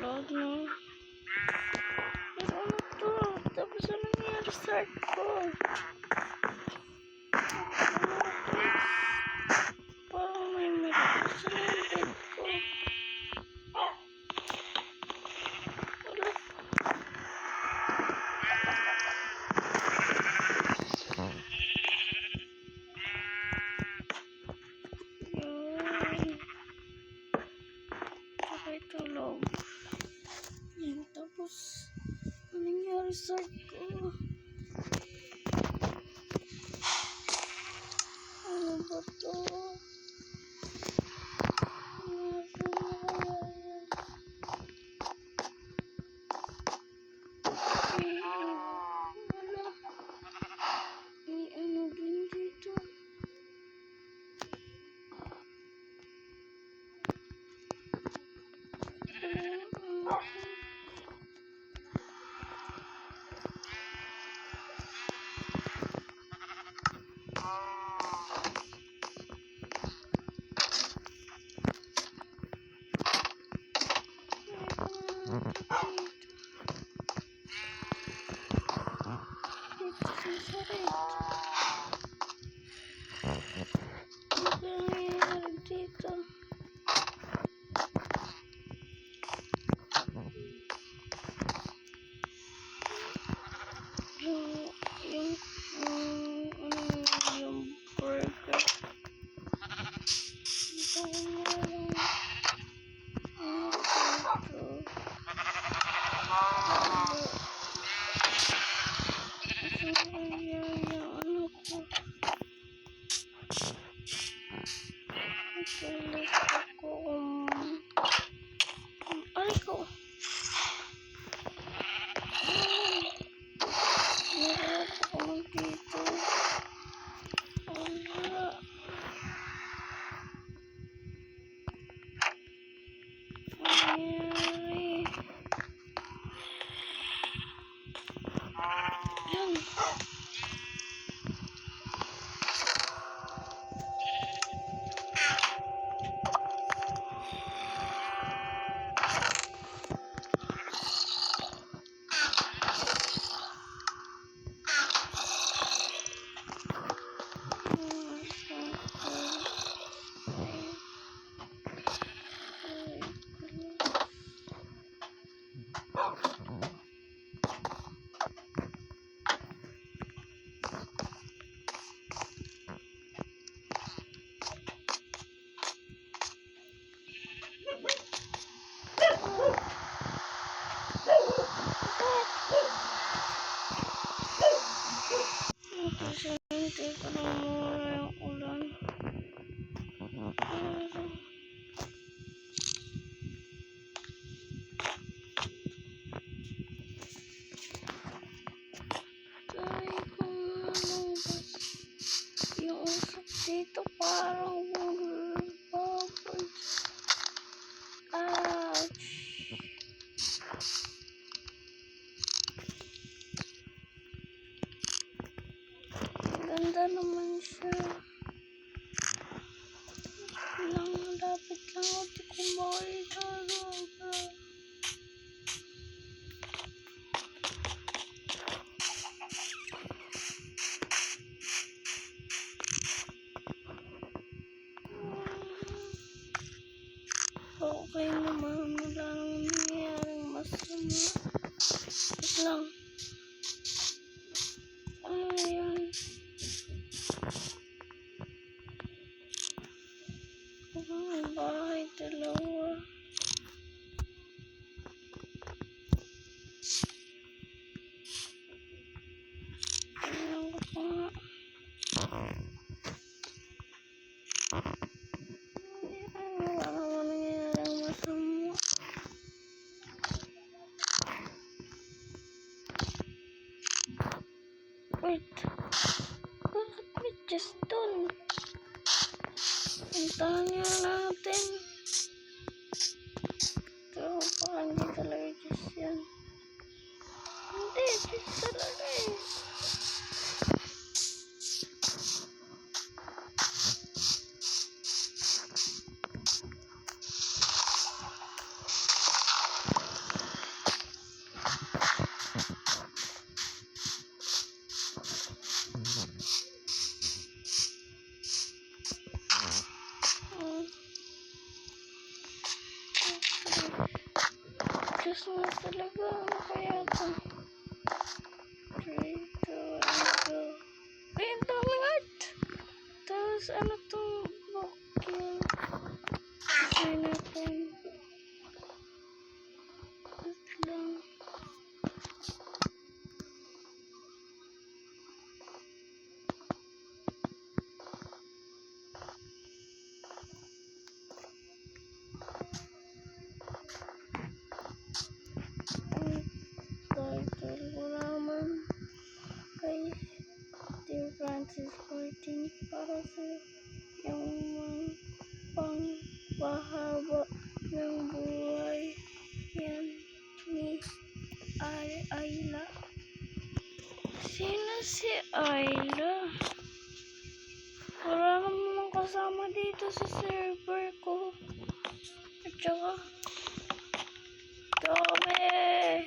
lag na. Pero ano to? Tapos ano nangyari sa art ko? Parang may mali sa bed ko. Wala. Yan. Okay, tulog. Yan, tapos ano nangyari sa art ko? Ano ba to? Wala. May ano din dito. Dito. Yung burger. Ay ko. Meron ako dito. Wala. Nangyari. Yan. Hindi ko na muna yung ulan. Kaya ko nalabas. Yung usok dito parang bubbles. Ouch. Ganda naman siya. Dapat lang ako di kumain talaga. Okay naman, wala nang nangyayaring masama. Wait lang. Ano yan? Ang bahay dalawa. Tingnan ko pa nga. Wala naman nangyayaring masama. Wait. Bakit may chest dun? Puntahan nga natin. Pero baka hindi talaga chest yan. Hindi, chest talaga eh. na talaga. Ano kaya ito? 3, 2, and go. Ay, ang daming art! Tapos, ano itong bokil? Kasi natin. Wait lang. Title, wala man. Kay Dear Francis 14 para sa yung pangpahaba ng buhay yan ni Ayla. Sino si Ayla? Wala naman kasama dito sa server ko. At saka dami.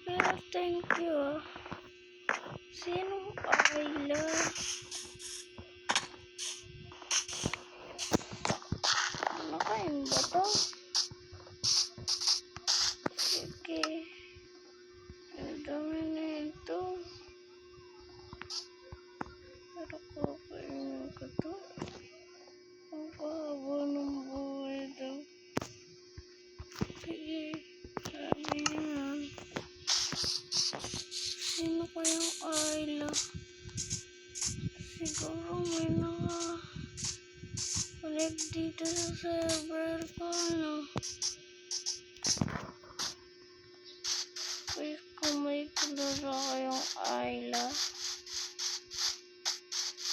Pero thank you ah. Sinong Ayla? Ano kayong ba to? Sige. Ang dami na ito. Pero kakainin ko to. Ang pahaba ng buhay daw. Sige. Sabi yan. Sino kayang Ayla? Siguro may naka-connect dito sa server ko, no? Please, kung may kilala kayong Ayla,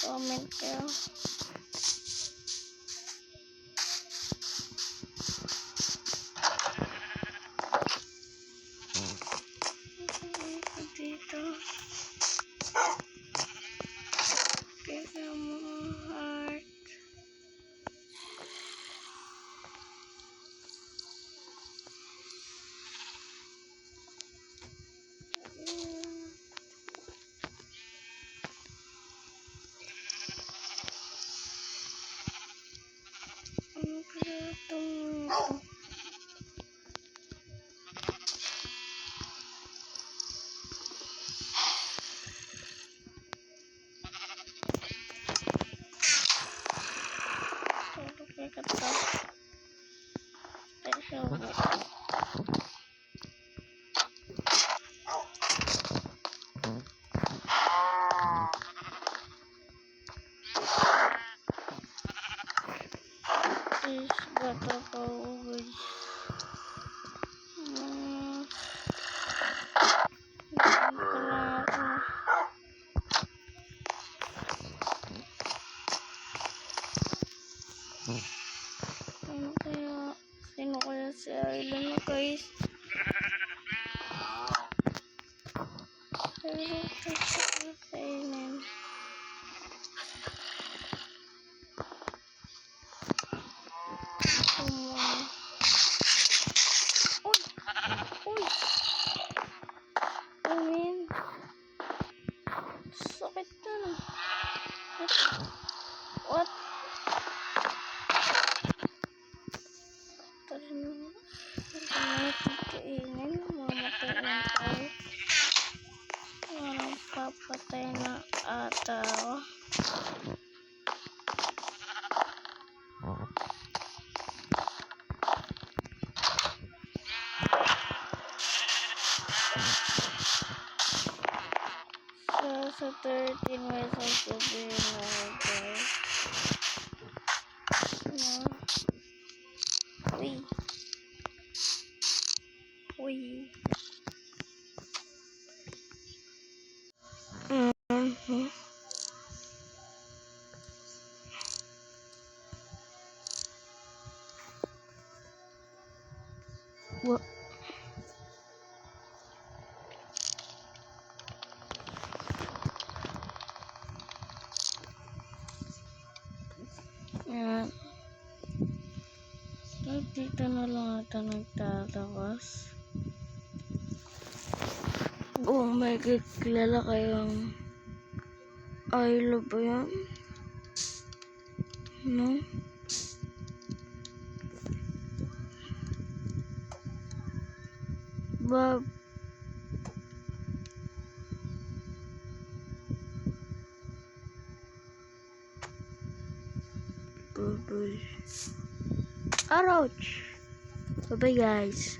comment kayo. Dito. Kaya mga heart. Ano kaya itong kata special box. Please bata pa uwi. Ano kaya? Sino kaya si Ayla na guys? Pero ito siya kainin. Uy! Uy! Amin. Sakit na na. What? Tara na. Kainin. Mamatay na tayo. Parang papatay na ata ako. Sa 13 may sasabihin na guys. Uy. Uy. What? Yan. Dito na lang ito nagtatakas. Oh my God, kilala kayong Ayla ba yan? No? Bye. Ouch. Bye bye guys.